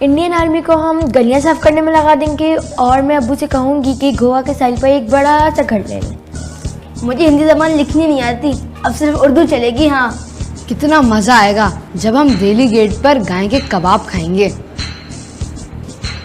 Indian army को हम गलियां साफ करने में लगा देंगे और मैं अब्बू से कहूँगी कि गोवा के साइड पर एक बड़ा सा घर ले लें। मुझे हिंदी ज़बान लिखनी नहीं आती, अब सिर्फ उर्दू चलेगी। हाँ, कितना मजा आएगा जब हम दिल्ली गेट पर गाय के कबाब खाएंगे।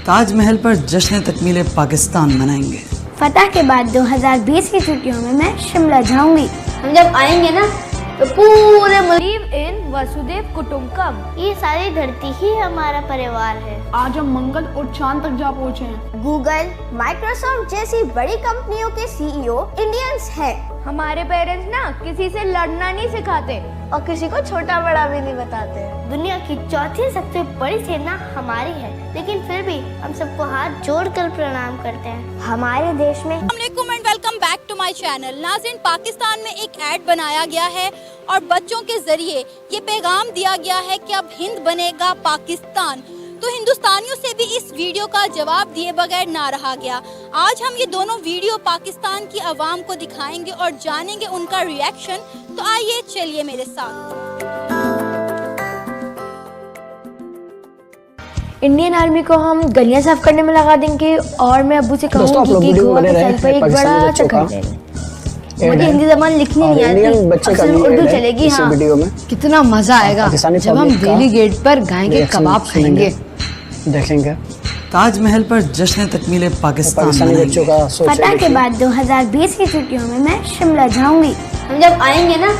ताजमहल पर जश्न तकमील पाकिस्तान मनाएंगे। फतह के बाद 2020 की छुट्टियों में मैं शिमला जाऊंगी। हम जब आएंगे ना तो पूरे मुल्क इन वसुदेव कुटुंबकम, ये सारी धरती ही हमारा परिवार है। आज हम मंगल और चांद तक जा पहुँचे हैं। गूगल, माइक्रोसॉफ्ट जैसी बड़ी कंपनियों के सीईओ इंडियंस हैं। हमारे पेरेंट्स ना किसी से लड़ना नहीं सिखाते और किसी को छोटा बड़ा भी नहीं बताते। दुनिया की चौथी सबसे बड़ी सेना हमारी है, लेकिन फिर भी हम सबको हाथ जोड़कर प्रणाम करते हैं। हमारे देश में welcome back to my channel. नाज़रीन, पाकिस्तान में एक ऐड बनाया गया है और बच्चों के जरिए ये पैगाम दिया गया है कि अब हिंद बनेगा पाकिस्तान। तो हिंदुस्तानियों से भी इस वीडियो का जवाब दिए बगैर ना रहा गया। आज हम ये दोनों वीडियो पाकिस्तान की आवाम को दिखाएंगे और जानेंगे उनका रिएक्शन। तो आइए चलिए मेरे साथ। इंडियन आर्मी को हम गलियां साफ करने में लगा देंगे और मैं अब्बू से कहूँगी कि गोवा के साइड पर एक बड़ा सा घर ले लें। मुझे हिंदी ज़बान लिखनी नहीं आती, अब सिर्फ उर्दू चलेगी। हाँ, कितना मजा आएगा जब हम दिल्ली गेट पर गाय के कबाब खाएंगे। देखेंगे ताजमहल पर जश्न तकमील पाकिस्तान बच्चों का फतह के बाद 2020 की छुट्टियों में मैं शिमला जाऊंगी। हम जब आएंगे ना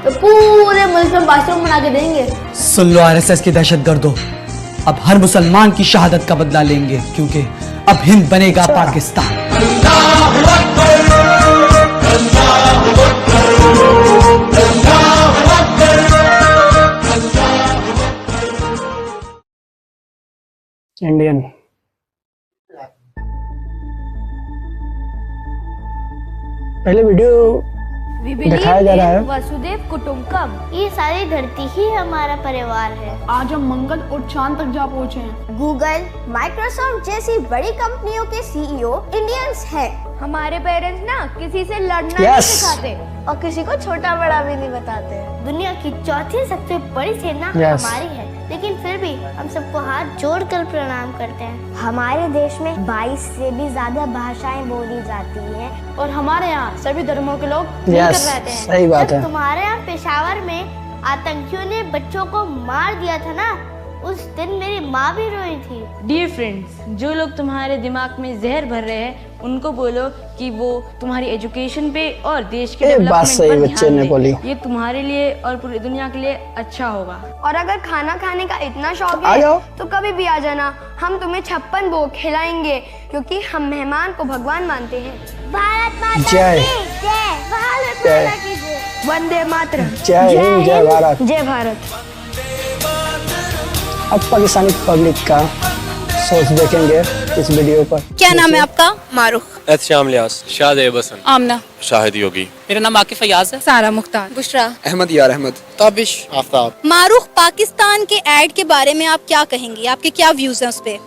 तो पूरे मुल्क में बाथरूम बना के देंगे। सुन लो आरएसएस की दहशतगर्दों, अब हर मुसलमान की शहादत का बदला लेंगे, क्योंकि अब हिंद बनेगा पाकिस्तान। इंडियन पहले वीडियो दिखाया जा रहा है। वसुदेव कुटुंबकम, ये सारी धरती ही हमारा परिवार है। आज हम मंगल और चांद तक जा पहुँचे हैं। गूगल, माइक्रोसॉफ्ट जैसी बड़ी कंपनियों के सीईओ इंडियंस हैं। हमारे पेरेंट्स ना किसी से लड़ना नहीं सिखाते और किसी को छोटा बड़ा भी नहीं बताते। दुनिया की चौथी सबसे बड़ी सेना हमारी है, लेकिन फिर भी हम सबको हाथ जोड़कर प्रणाम करते हैं। हमारे देश में 22 से भी ज्यादा भाषाएं बोली जाती हैं और हमारे यहाँ सभी धर्मों के लोग मिलकर रहते हैं। सही बात है। तुम्हारे यहाँ पेशावर में आतंकियों ने बच्चों को मार दिया था ना, उस दिन मेरी माँ भी रोई थी। डियर फ्रेंड्स, जो लोग तुम्हारे दिमाग में जहर भर रहे हैं उनको बोलो कि वो तुम्हारी एजुकेशन पे और देश के डेवलपमेंट पर ध्यान दें। ये तुम्हारे लिए और पूरी दुनिया के लिए अच्छा होगा। और अगर खाना खाने का इतना शौक है तो कभी भी आ जाना, हम तुम्हें 56 भोग खिलाएंगे, क्योंकि हम मेहमान को भगवान मानते हैं। भारत माता की जय, भारत माता की जय, वंदे मातरम, जय हिंद, जय भारत, जय भारत। अब पाकिस्तानी पब्लिक का सोच देखेंगे इस वीडियो पर। क्या नाम है आपका? मारूख, एहतशाम लियास, शाहज़ेब हसन, आमना, शाहिद योगी। मेरा नाम आकिफ फयाज है। सारा मुख्तार, बुशरा, अहमद यार अहमद, ताबिश, आफ्ताब। मारूख, पाकिस्तान के ऐड के बारे में आप क्या कहेंगे? आपके क्या व्यूज हैं उस पे?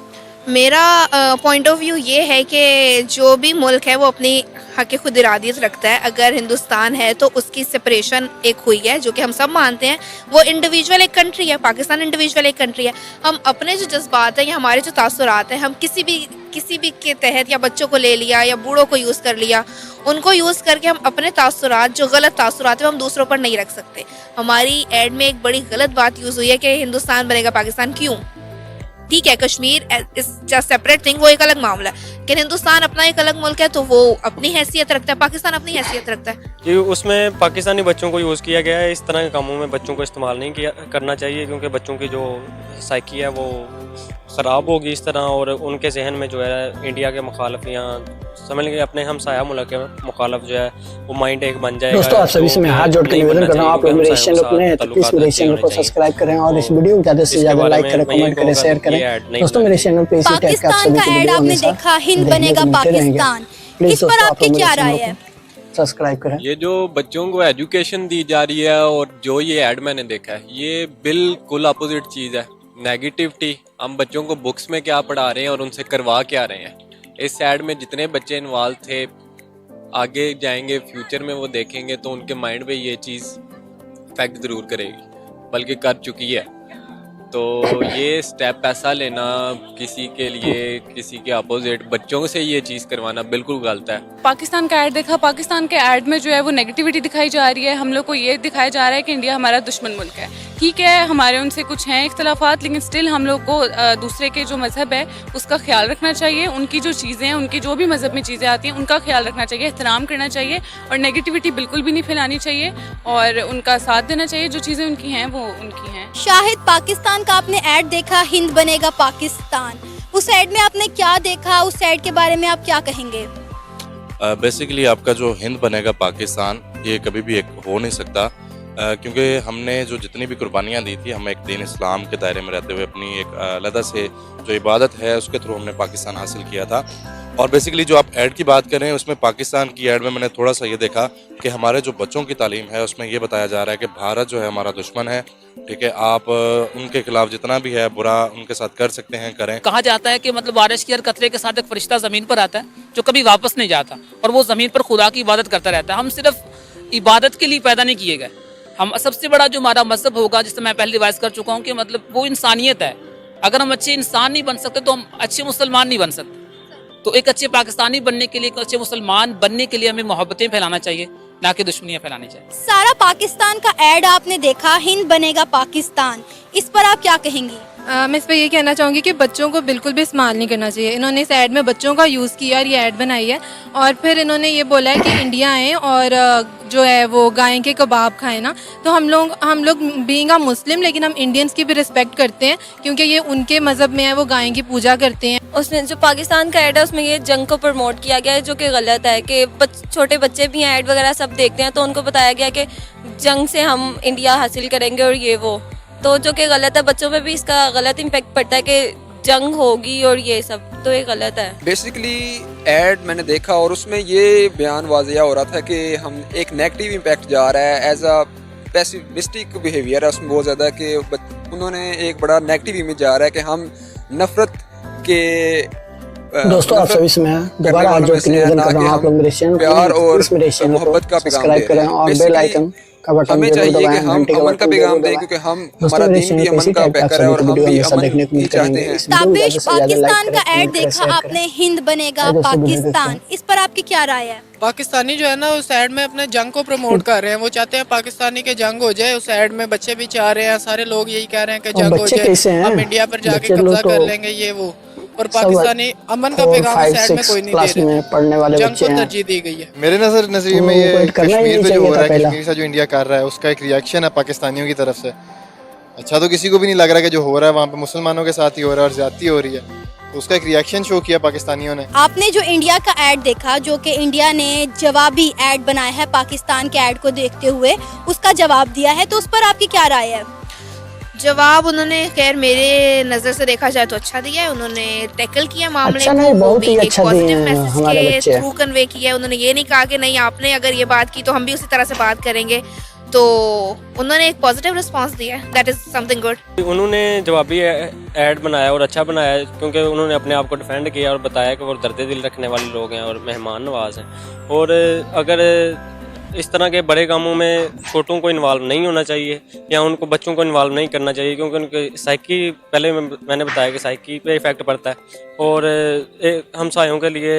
मेरा पॉइंट ऑफ व्यू ये है कि जो भी मुल्क है वो अपनी हक खुद इरादियत रखता है। अगर हिंदुस्तान है तो उसकी सेपरेशन एक हुई है, जो कि हम सब मानते हैं। वो इंडिविजुअल एक कंट्री है, पाकिस्तान इंडिविजुअल एक कंट्री है। हम अपने जो जज्बात हैं या हमारे जो तासुरात हैं, हम किसी भी के तहत या बच्चों को ले लिया या बूढ़ों को यूज़ कर लिया, उनको यूज़ करके हम अपने तासुरात, जो गलत तासुरात है, हम दूसरों पर नहीं रख सकते। हमारी एड में एक बड़ी गलत बात यूज़ हुई है कि हिंदुस्तान बनेगा पाकिस्तान। क्यों? ठीक है, Kashmir is just separate thing, वो एक अलग मामला है, लेकिन हिंदुस्तान अपना एक अलग मुल्क है, तो वो अपनी हैसियत रखता है, पाकिस्तान अपनी हैसियत रखता है। ये उसमें पाकिस्तानी बच्चों को यूज़ किया गया है। इस तरह के कामों में बच्चों को इस्तेमाल नहीं करना चाहिए, क्योंकि बच्चों की जो साइकी है वो ख़राब होगी इस तरह, और उनके जहन में जो है इंडिया के मुखालिफ या समझ लेंगे अपने हमसाया मुल्क के मुखालिफ जो है वो माइंड एक बन जाएगा। दोस्तों, आप सभी से मैं हाथ जोड़ के निवेदन कर रहा हूँ, आप लोग मेरे चैनल को सब्सक्राइब करें और इस वीडियो को ज़्यादा से ज़्यादा लाइक करें, कमेंट करें, शेयर करें। दोस्तों, मेरे चैनल पे इसी टाइप का पाकिस्तान का ऐड आपने देखा, हिंद बनेगा पाकिस्तान, इस पर आपकी क्या राय है? सब्सक्राइब करें। ये जो बच्चों को एजुकेशन दी जा रही है और जो ये ऐड मैंने देखा है, ये बिल्कुल अपोजिट चीज़ है। नेगेटिविटी, हम बच्चों को बुक्स में क्या पढ़ा रहे हैं और उनसे करवा क्या रहे हैं। इस ऐड में जितने बच्चे इन्वॉल्व थे, आगे जाएंगे फ्यूचर में वो देखेंगे तो उनके माइंड पे ये चीज़ इफेक्ट ज़रूर करेगी, बल्कि कर चुकी है। तो ये स्टेप ऐसा लेना किसी के लिए, किसी के अपोजिट बच्चों से ये चीज़ करवाना बिल्कुल गलत है। पाकिस्तान का ऐड देखा, पाकिस्तान के ऐड में जो है वो नेगेटिविटी दिखाई जा रही है। हम लोग को ये दिखाया जा रहा है कि इंडिया हमारा दुश्मन मुल्क है। ठीक है, हमारे उनसे कुछ हैं इख्तलाफात, लेकिन स्टिल हम लोग को दूसरे के जो मज़हब है उसका ख्याल रखना चाहिए। उनकी जो चीज़ें हैं, उनकी जो भी मज़हब में चीज़ें आती हैं उनका ख्याल रखना चाहिए, एहतराम करना चाहिए और नेगेटिविटी बिल्कुल भी नहीं फैलानी चाहिए और उनका साथ देना चाहिए। जो चीज़ें उनकी हैं वो उनकी हैं। शाहिद, पाकिस्तान का आपने ऐड देखा, हिंद बनेगा पाकिस्तान, उस ऐड में आपने क्या देखा, उस ऐड के बारे में आप क्या कहेंगे? बेसिकली आपका जो हिंद बनेगा पाकिस्तान, ये कभी भी एक हो नहीं सकता, क्योंकि हमने जो जितनी भी कुर्बानियाँ दी थी, हम एक दीन इस्लाम के दायरे में रहते हुए अपनी एक अलग से जो इबादत है उसके थ्रू हमने पाकिस्तान हासिल किया था। और बेसिकली जो आप ऐड की बात करें, उसमें पाकिस्तान की ऐड में मैंने थोड़ा सा ये देखा कि हमारे जो बच्चों की तालीम है उसमें ये बताया जा रहा है कि भारत जो है हमारा दुश्मन है। ठीक है, आप उनके खिलाफ जितना भी है बुरा उनके साथ कर सकते हैं, करें। कहा जाता है कि मतलब बारिश के हर कतरे के साथ एक फरिश्ता ज़मीन पर आता है जो कभी वापस नहीं जाता और वो ज़मीन पर खुदा की इबादत करता रहता है। हम सिर्फ इबादत के लिए पैदा नहीं किए गए। हम सबसे बड़ा जो हमारा मज़हब होगा, जिससे मैं पहले रिवाइज कर चुका हूँ कि मतलब वो इंसानियत है। अगर हम अच्छे इंसान नहीं बन सकते तो हम अच्छे मुसलमान नहीं बन सकते। तो एक अच्छे पाकिस्तानी बनने के लिए, एक अच्छे मुसलमान बनने के लिए हमें मोहब्बतें फैलाना चाहिए, ना कि दुश्मनियाँ फैलानी चाहिए। सारा पाकिस्तान का ऐड आपने देखा, हिंद बनेगा पाकिस्तान, इस पर आप क्या कहेंगी? मैं इस पर ये कहना चाहूँगी कि बच्चों को बिल्कुल भी इस्तेमाल नहीं करना चाहिए। इन्होंने इस ऐड में बच्चों का यूज़ किया और ये ऐड बनाई है और फिर इन्होंने ये बोला है कि इंडिया आए और जो है वो गाय के कबाब खाएं ना। तो हम लोग बीइंग अ मुस्लिम, लेकिन हम इंडियंस की भी रिस्पेक्ट करते हैं क्योंकि ये उनके मज़हब में है, वो गाय की पूजा करते हैं। उसमें जो पाकिस्तान का ऐड है उसमें ये जंग को प्रमोट किया गया है, जो कि गलत है कि छोटे बच्चे भी हैं, ऐड वगैरह सब देखते हैं, तो उनको बताया गया कि जंग से हम इंडिया हासिल करेंगे और ये वो, तो जो कि गलत है। बच्चों पे भी इसका गलत इम्पैक्ट पड़ता है कि जंग होगी और ये सब, तो ये गलत है। बेसिकली ऐड मैंने देखा और उसमें ये बयान वाज़िया हो रहा था कि हम एक नेगेटिव इम्पैक्ट जा रहा है, एज अ पेसिमिस्टिक बिहेवियर है उसमें बहुत ज़्यादा, कि उन्होंने एक बड़ा नेगेटिव इमेज जा रहा है कि हम नफरत के दोस्तों आप सभी से मैं दोबारा हाथ जोड़ के निवेदन कर रहा हूँ, आप लोग मेरे चैनल प्यार और मोहब्बत का सब्सक्राइब करें और बेल आइकन का बटन हमें चाहिए कि हम अमन का पैगाम दें, क्योंकि हम हमारा दीन भी अमन का पैकर है और हम भी अमन चाहते हैं। ताबिश, पाकिस्तान का ऐड देखा आपने, हिंद बनेगा पाकिस्तान, इस पर आपकी क्या राय है? पाकिस्तानी जो है ना उस ऐड में अपने जंग को प्रमोट कर रहे हैं। वो चाहते हैं पाकिस्तानी के जंग हो जाए। उस ऐड में बच्चे भी चाह रहे हैं, सारे लोग यही कह रहे हैं कि जंग हो जाए, हम इंडिया पर जाके कब्जा कर लेंगे, ये वो। और पाकिस्तानी अमन का पैगाम इस ऐड में कोई नहीं दे रहे, पढ़ने वाले जंग को तरजीह दी गई है। मेरे नजरिए में ये कश्मीर पे जो हो रहा है, कश्मीर से जो इंडिया कर रहा है उसका एक रिएक्शन है पाकिस्तानियों की तरफ से। अच्छा तो किसी को भी नहीं लग रहा कि जो हो रहा है वहाँ पे मुसलमानों के साथ ही हो रहा है और ज्यादती हो रही है, तो उसका एक रिएक्शन शो किया पाकिस्तानियों ने। आपने जो इंडिया का ऐड देखा, जो कि इंडिया ने जवाबी ऐड बनाया है पाकिस्तान के ऐड को देखते हुए, उसका जवाब दिया है, तो उस पर आपकी क्या राय है? जवाब उन्होंने खैर मेरे नज़र से देखा जाए तो अच्छा दिया है। उन्होंने टैकल किया मामले अच्छा को, बहुत ही एक अच्छा पॉजिटिव मैसेज के थ्रू कन्वे किया है। उन्होंने ये नहीं कहा कि नहीं आपने अगर ये बात की तो हम भी उसी तरह से बात करेंगे, तो उन्होंने एक पॉजिटिव रिस्पांस दिया है, दैट इज समथिंग गुड। उन्होंने जवाबी ऐड बनाया और अच्छा बनाया, क्योंकि उन्होंने अपने आप को डिफेंड किया और बताया कि वो दर्द दिल रखने वाले लोग हैं और मेहमान नवाज हैं। और अगर इस तरह के बड़े कामों में छोटों को इन्वॉल्व नहीं होना चाहिए या उनको बच्चों को इन्वॉल्व नहीं करना चाहिए, क्योंकि उनके साइकी, पहले मैंने बताया कि साइकी पे इफेक्ट पड़ता है। और हमसायों के लिए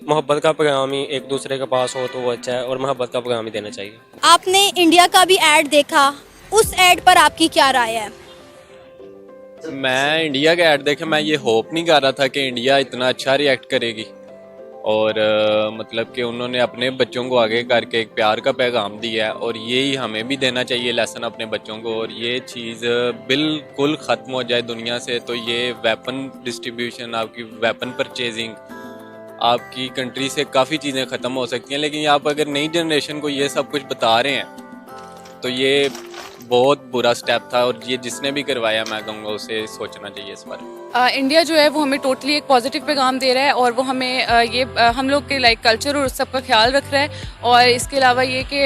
मोहब्बत का पैगाम ही एक दूसरे के पास हो तो वो अच्छा है, और मोहब्बत का पैगाम ही देना चाहिए। आपने इंडिया का भी ऐड देखा, उस ऐड पर आपकी क्या राय है? मैं इंडिया का ऐड देखे, मैं ये होप नहीं कर रहा था कि इंडिया इतना अच्छा रिएक्ट करेगी, और मतलब कि उन्होंने अपने बच्चों को आगे करके एक प्यार का पैगाम दिया है, और यही हमें भी देना चाहिए लेसन अपने बच्चों को। और ये चीज़ बिल्कुल ख़त्म हो जाए दुनिया से, तो ये वेपन डिस्ट्रीब्यूशन, आपकी वेपन परचेजिंग, आपकी कंट्री से काफ़ी चीज़ें ख़त्म हो सकती हैं। लेकिन आप अगर नई जनरेशन को ये सब कुछ बता रहे हैं तो ये बहुत बुरा स्टेप था, और ये जिसने भी करवाया मैं कहूँगा उसे सोचना चाहिए इस बारे में। इंडिया जो है वो हमें टोटली एक पॉजिटिव पैगाम दे रहा है, और वो हमें हम लोग के लाइक कल्चर और सब का ख्याल रख रहा है। और इसके अलावा ये कि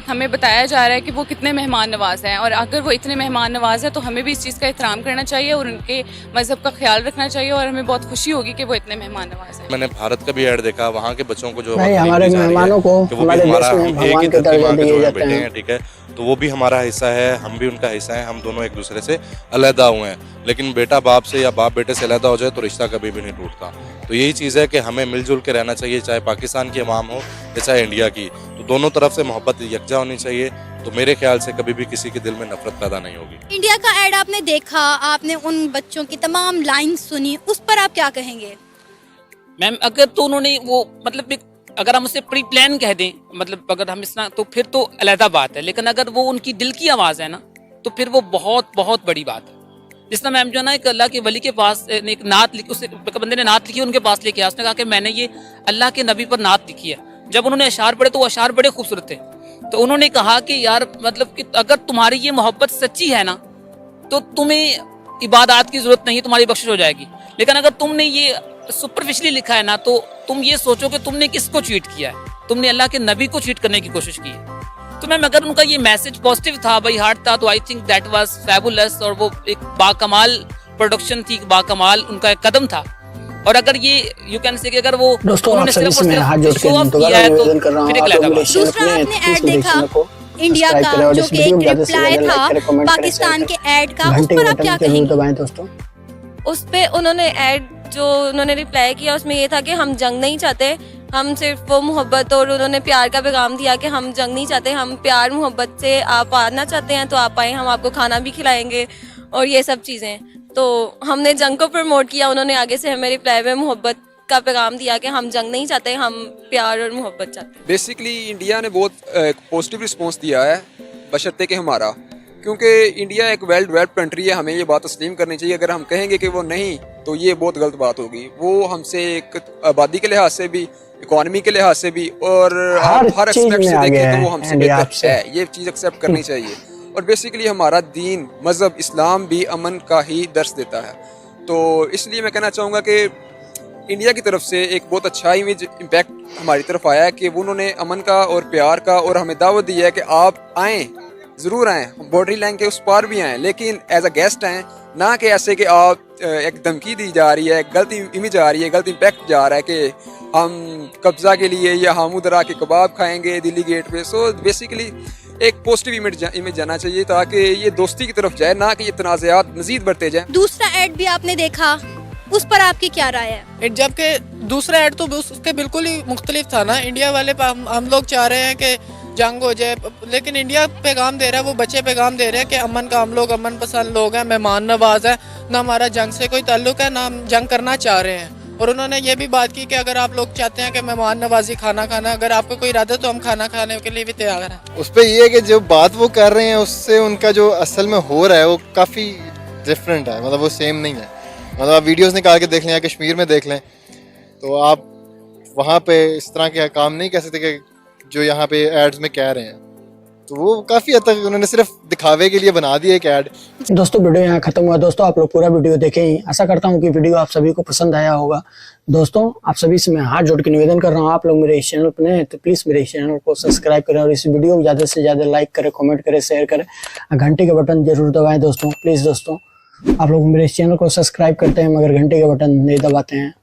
हमें बताया जा रहा है कि वो कितने मेहमान नवाज हैं, और अगर वो इतने मेहमान नवाज हैं तो हमें भी इस चीज़ का एहतराम करना चाहिए और उनके मज़हब का ख्याल रखना चाहिए, और हमें बहुत खुशी होगी कि वो इतने मेहमान नवाज हैं। मैंने भारत का भी ऐड देखा, वहाँ के बच्चों को जो हमारे मेहमानों को हमारे देश में भगवान के दर्जा दिए जाते हैं, ठीक है, तो वो भी हमारा हिस्सा है, हम भी उनका हिस्सा है, हम दोनों एक दूसरे से अलहदा हुए हैं। लेकिन बेटा बाप से या बाप बेटे से अलहदा हो जाए तो रिश्ता कभी भी नहीं टूटता। तो यही चीज़ है कि हमें मिलजुल के रहना चाहिए, चाहे पाकिस्तान की अवाम हो या चाहे इंडिया की। तो दोनों तरफ से मोहब्बत यकजा होनी चाहिए। तो मेरे ख्याल से कभी भी किसी के दिल में नफरत पैदा नहीं होगी। इंडिया का ऐड आपने देखा, आपने उन बच्चों की तमाम लाइन सुनी, उस पर आप क्या कहेंगे? मैम अगर तो उन्होंने वो मतलब अगर हम उसे प्री प्लान कह दें, मतलब अगर हम इतना, तो फिर तो अलहदा बात है। लेकिन अगर वो उनकी दिल की आवाज़ है ना, तो फिर वो बहुत बहुत बड़ी बात है। जिस तरह मैम जो है ना, एक अल्लाह के वली के पास एक नात लिखी, उस बंदे ने नात लिखी, उनके पास लेके आया, उसने कहा कि मैंने ये अल्लाह के नबी पर नात लिखी है। जब उन्होंने अशार पढ़े तो वो अशार बड़े खूबसूरत थे। तो उन्होंने कहा कि यार मतलब कि अगर तुम्हारी ये मोहब्बत सच्ची है ना, तो तुम्हें इबादत की जरूरत नहीं, तुम्हारी बख्शिश हो जाएगी। लेकिन अगर तुमने ये सुपरफिशली लिखा है ना, तो तुम ये सोचो कि तुमने किसको चीट किया है, तुमने अल्लाह के नबी को चीट करने की कोशिश की है। तो मैम अगर उनका ये मैसेज पॉजिटिव था, बाई हार्ट था, तो I think that was fabulous, और वो एक बाकमाल प्रोडक्शन थी, बाकमाल उनका एक कदम था। और अगर ये यू कैन से कि अगर वो उन्होंने सिर्फ शो ऑफ किया है, तो फिर एक अलग बात। दूसरा आपने ऐड देखा इंडिया का, जो कि एक रिप्लाई था पाकिस्तान के ऐड का, उस पर आप क्या कहेंगे? दोस्तों उस पे उन्होंने ऐड जो उन्होंने रिप्लाई किया, उसमें ये था कि हम जंग नहीं चाहते, हम सिर्फ वो मोहब्बत और उन्होंने प्यार का पैगाम दिया कि हम जंग नहीं चाहते, हम प्यार मोहब्बत से आप आना चाहते हैं तो आप आए, हम आपको खाना भी खिलाएंगे और ये सब चीज़ें। तो हमने जंग को प्रमोट किया, उन्होंने आगे से हमें रिप्लाई में मोहब्बत का पैगाम दिया कि हम जंग नहीं चाहते, हम प्यार और मोहब्बत चाहते हैं। बेसिकली इंडिया ने बहुत पॉजिटिव रिस्पॉन्स दिया है, बशर्ते कि हमारा, क्योंकि इंडिया एक वेल डेवलप्ड कंट्री है, हमें ये बात तस्लीम करनी चाहिए। अगर हम कहेंगे कि वो नहीं, तो ये बहुत गलत बात होगी। वो हमसे एक आबादी के लिहाज से भी, इकोनॉमी के लिहाज से भी, और हर एक्सपेक्ट से देखें तो वो हमसे बेहतर है, ये चीज़ एक्सेप्ट करनी चाहिए। और बेसिकली हमारा दीन, मज़हब इस्लाम भी अमन का ही दर्स देता है। तो इसलिए मैं कहना चाहूँगा कि इंडिया की तरफ से एक बहुत अच्छा इमेज इम्पैक्ट हमारी तरफ आया है कि उन्होंने अमन का और प्यार का, और हमें दावत दी है कि आप आएँ, ज़रूर आएँ, बॉर्डरी लाइन के उस पार भी आएँ, लेकिन एज अ गेस्ट आएँ, ना कि ऐसे कि आप एक धमकी दी जा रही है, गलती इमेज आ रही है, गलत इम्पैक्ट जा रहा है कि हम कब्ज़ा के लिए या हम उधर आके कबाब खाएंगे दिल्ली गेट पे। सो बेसिकली एक पॉजिटिव इमेज जाना चाहिए, ताकि ये दोस्ती की तरफ जाए, ना कि ये तनाज़ात मज़ीद बढ़ते जाए। दूसरा ऐड भी आपने देखा, उस पर आपकी क्या राय है? जबकि दूसरा ऐड तो उसके बिल्कुल ही मुख्तलिफ था ना। इंडिया वाले हम लोग चाह रहे हैं कि जंग हो जाए, लेकिन इंडिया पैगाम दे रहा है, वो बच्चे पैगाम दे रहे हैं कि अमन का, हम लोग अमन पसंद लोग हैं, मेहमान नवाज है, ना हमारा जंग से कोई ताल्लुक है, ना हम जंग करना चाह रहे हैं। और उन्होंने ये भी बात की कि अगर आप लोग चाहते हैं कि मेहमान नवाजी, खाना खाना, अगर आपको कोई इरादा, तो हम खाना खाने के लिए भी तैयार हैं। उस पर ये है कि जो बात वो कर रहे हैं उससे उनका जो असल में हो रहा है वो काफ़ी डिफरेंट है, मतलब वो सेम नहीं है। मतलब आप वीडियोस निकाल के देख लें या कश्मीर में देख लें, तो आप वहाँ पे इस तरह के काम नहीं कह सकते कि जो यहाँ पे एड्स में कह रहे हैं। तो वो काफ़ी हद तक उन्होंने सिर्फ दिखावे के लिए बना दिया एक ऐड। दोस्तों वीडियो यहाँ खत्म हुआ। दोस्तों आप लोग पूरा वीडियो देखें ही, आशा करता हूँ कि वीडियो आप सभी को पसंद आया होगा। दोस्तों आप सभी से मैं हाथ जोड़ के निवेदन कर रहा हूँ, आप लोग मेरे इस चैनल पर नए हैं तो प्लीज़ मेरे इस चैनल को सब्सक्राइब करें और इस वीडियो को ज़्यादा से ज़्यादा लाइक करें, कमेंट करें, शेयर करें, घंटे का बटन जरूर दबाएँ दोस्तों, प्लीज़। दोस्तों आप लोग मेरे इस चैनल को सब्सक्राइब करते हैं मगर घंटे का बटन नहीं दबाते हैं।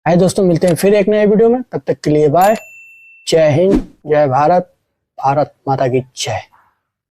आइए दोस्तों मिलते हैं फिर एक नए वीडियो में, तब तक के लिए बाय। जय हिंद, जय भारत, भारत माता की जय।